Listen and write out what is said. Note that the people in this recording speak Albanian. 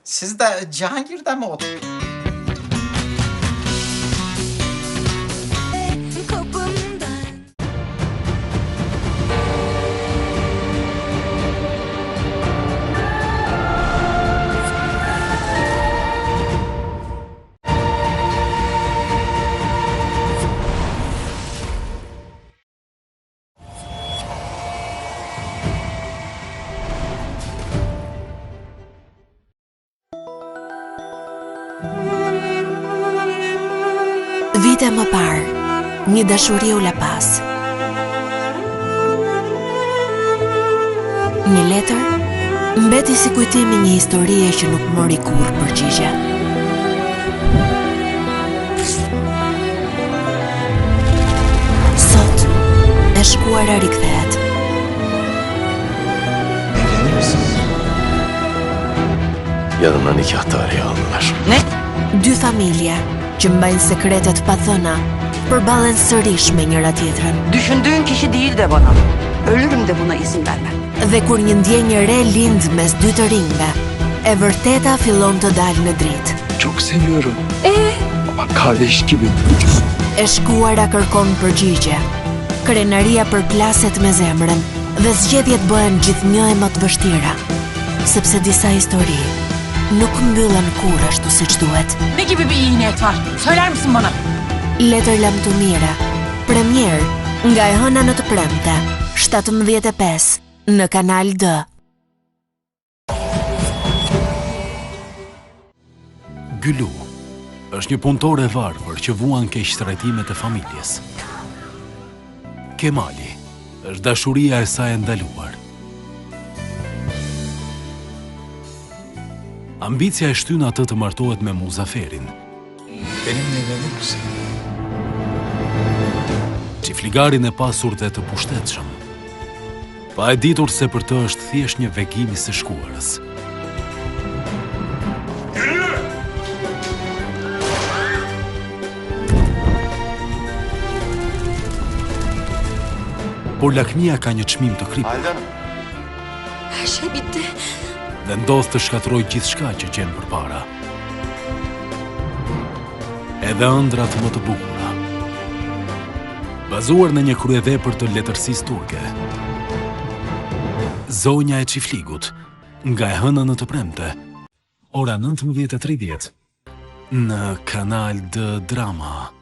Siz de Cihangir'de mi oturuyorsunuz? Vite më parë, një dashuri u la pas. Një letër mbeti si kujtimi një historie që nuk mori kurrë përgjigje. Sot, e shkuara rikthehet. Yanımda nikahtarı aldılar. Ne? Dy familje që mbajnë sekretet pa thëna, përballen sërish me njëra tjetrën. Düşündüğün kişi değil de bana. Ölürüm de buna izin vermem. Dhe kur një ndjenjë re lind mes dy të rinjve, e vërteta fillon të dalë në dritë. Çok seviyorum. Ama kardeş gibi. E shkuara kërkon përgjigje. Krenaria përplaset me zemrën dhe zgjedhjet bëhen gjithnjë e më të vështira, sepse disa histori nuk mbyllen kur ashtu siç duhet. Ne gibi bir iyi niyet var? Söyler misin bana? Letër lam të mira. Premier nga e hëna në të premte, 17:05 në Kanal D. Gylu është një punëtor e varfër që vuan keq trajtimet e familjes. Kemali është dashuria e saj e ndaluar. Ambicia e shtyn atë të martohet me Muzaferin. Benimle evlenir misin? Çiftligarin e pasur dhe të pushtetshëm. Pa e ditur se për të është thjesht një vegim i së shkuarës. Por lakmia ka një çmim të kripur. Halide Hanım. Her şey bitti. Dhe ndodh të shkatroj gjithçka që gjen përpara. Edhe ëndrat më të bukura. Bazuar në një kryevepër të letërsisë turke. Zonja e Çiftligut, nga e hëna në të premte, ora 19:30 në Kanal D Drama.